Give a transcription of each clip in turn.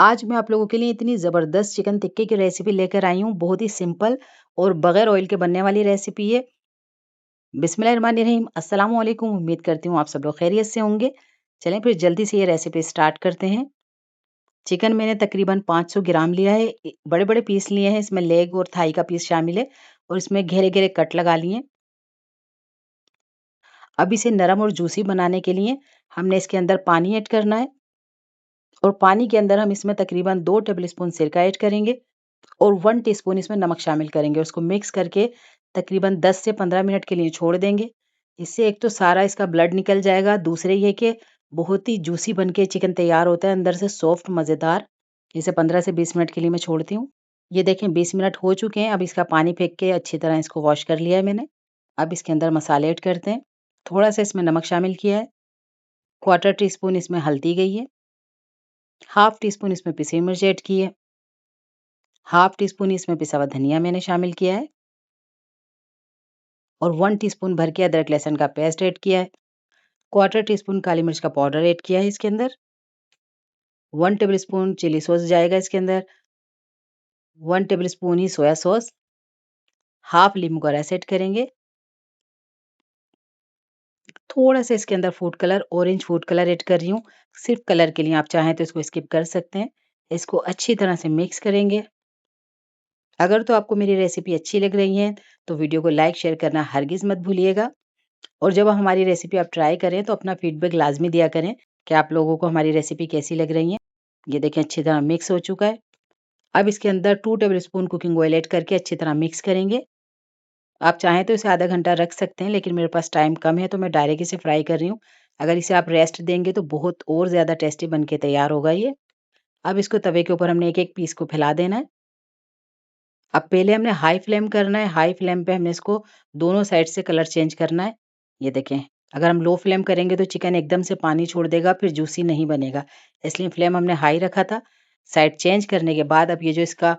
आज मैं आप लोगों के लिए इतनी ज़बरदस्त चिकन टिक्के की रेसिपी लेकर आई हूँ। बहुत ही सिंपल और बगैर ऑयल के बनने वाली रेसिपी है। बिस्मिल्लाहिर्रहमानिर्रहीम, अस्सलाम वालेकुम। उम्मीद करती हूँ आप सब लोग खैरियत से होंगे। चलें फिर जल्दी से ये रेसिपी स्टार्ट करते हैं। चिकन मैंने तकरीबन 500 ग्राम लिया है। बड़े-बड़े पीस लिए हैं, इसमें लेग और थाई का पीस शामिल है और इसमें घेरे-घेरे कट लगा लिए। अब इसे नरम और जूसी बनाने के लिए हमने इसके अंदर पानी ऐड करना है और पानी के अंदर हम इसमें तकरीबन 2 टेबलस्पून सिरका ऐड करेंगे और 1 टीस्पून इसमें नमक शामिल करेंगे। उसको मिक्स करके तकरीबन 10 से 15 मिनट के लिए छोड़ देंगे। इससे एक तो सारा इसका ब्लड निकल जाएगा, दूसरे ये कि बहुत ही जूसी बन के चिकन तैयार होता है, अंदर से सॉफ्ट मज़ेदार। इसे 15 से 20 मिनट के लिए मैं छोड़ती हूँ। ये देखें 20 मिनट हो चुके हैं। अब इसका पानी फेंक के अच्छी तरह इसको वॉश कर लिया है मैंने। अब इसके अंदर मसाले ऐड करते हैं। थोड़ा-सा इसमें नमक शामिल किया है, क्वार्टर टी स्पून इसमें हल्दी गई है, हाफ टी स्पून इसमें पिसी मिर्च ऐड की है, हाफ टी स्पून इसमें पिसा हुआ धनिया मैंने शामिल किया है और 1 टीस्पून भर के अदरक लहसुन का पेस्ट ऐड किया है। क्वार्टर टी स्पून काली मिर्च का पाउडर ऐड किया है इसके अंदर। 1 टेबलस्पून चिली सॉस जाएगा इसके अंदर। 1 टेबलस्पून ही सोया सॉस, हाफ लींबू का रस ऐड करेंगे। थोड़ा सा इसके अंदर food colour, orange food colour add कर रही हूँ, सिर्फ कलर के लिए। आप चाहें तो इसको स्किप कर सकते हैं। इसको अच्छी तरह से मिक्स करेंगे। अगर तो आपको मेरी रेसिपी अच्छी लग रही है तो वीडियो को लाइक शेयर करना हरगिज़ मत भूलिएगा। और जब हमारी रेसिपी आप ट्राई करें तो अपना फीडबैक लाज़मी दिया करें कि आप लोगों को हमारी रेसिपी कैसी लग रही है। ये देखें अच्छी तरह मिक्स हो चुका है। अब इसके अंदर 2 टेबलस्पून कुकिंग ऑयल ऐड करके अच्छी तरह मिक्स करेंगे। आप चाहें तो इसे आधा घंटा रख सकते हैं, लेकिन मेरे पास टाइम कम है तो मैं डायरेक्ट इसे फ्राई कर रही हूँ। अगर इसे आप रेस्ट देंगे तो बहुत और ज़्यादा टेस्टी बन के तैयार होगा ये। अब इसको तवे के ऊपर हमने एक-एक पीस को फैला देना है। अब पहले हमने हाई फ्लेम करना है। हाई फ्लेम पे हमने इसको दोनों साइड से कलर चेंज करना है। ये देखें, अगर हम लो फ्लेम करेंगे तो चिकन एकदम से पानी छोड़ देगा, फिर जूसी नहीं बनेगा। इसलिए फ्लेम हमने हाई रखा था। साइड चेंज करने के बाद अब ये जो इसका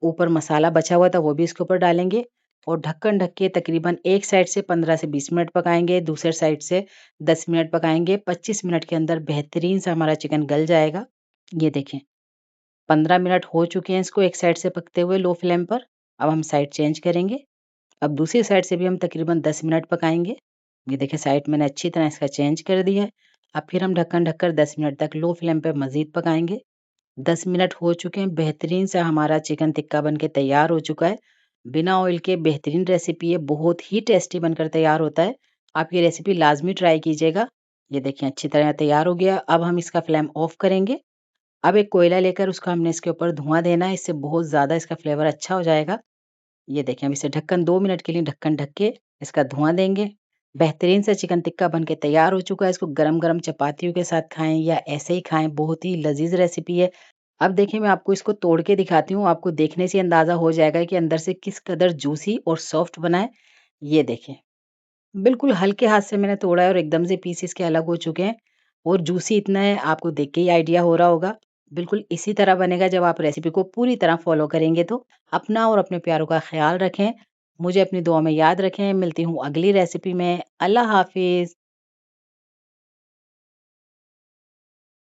ऊपर मसाला बचा हुआ था वो भी इसके ऊपर डालेंगे और ढक्कन ढक के तकरीबन एक साइड से 15 से 20 मिनट पकाएँगे, दूसरे साइड से 10 मिनट पकाएँगे। 25 मिनट के अंदर बेहतरीन सा हमारा चिकन गल जाएगा। ये देखें 15 मिनट हो चुके हैं इसको एक साइड से पकते हुए लो फ्लेम पर। अब हम साइड चेंज करेंगे। अब दूसरी साइड से भी हम तकरीबन 10 मिनट पकाएँगे। ये देखिए साइड मैंने अच्छी तरह इसका चेंज कर दिया है। अब फिर हम ढक्कन ढककर 10 मिनट तक लो फ्लेम पे मज़ीद पकाएँगे। 10 मिनट हो चुके हैं, बेहतरीन सा हमारा चिकन टिक्का बन के तैयार हो चुका है। बिना ऑयल के बेहतरीन रेसिपी है, बहुत ही टेस्टी बनकर तैयार होता है। आप ये रेसिपी लाज़मी ट्राई कीजिएगा। ये देखिए अच्छी तरह तैयार हो गया। अब हम इसका फ्लेम ऑफ करेंगे। अब एक कोयला लेकर उसको हमने इसके ऊपर धुआँ देना है, इससे बहुत ज़्यादा इसका फ्लेवर अच्छा हो जाएगा। ये देखें, अब इसे ढक्कन 2 मिनट के लिए ढक्कन ढक के इसका धुआँ देंगे। बेहतरीन सा चिकन टिक्का बन के तैयार हो चुका है। इसको गरम-गरम चपातियों के साथ खाएँ या ऐसे ही खाएँ, बहुत ही लज़ीज़ रेसिपी है। अब देखिए मैं आपको इसको तोड़ के दिखाती हूँ, आपको देखने से अंदाज़ा हो जाएगा कि अंदर से किस कदर जूसी और सॉफ्ट बना है। ये देखें, बिल्कुल हल्के हाथ से मैंने तोड़ा है और एकदम से पीस इसके अलग हो चुके हैं और जूसी इतना है, आपको देख के ही आइडिया हो रहा होगा। बिल्कुल इसी तरह बनेगा जब आप रेसिपी को पूरी तरह फ़ॉलो करेंगे तो। अपना और अपने प्यारों का ख़्याल रखें। मुझे अपनी दुआ में याद रखें। मिलती हूँ अगली रेसिपी में। अल्लाह हाफ़िज़।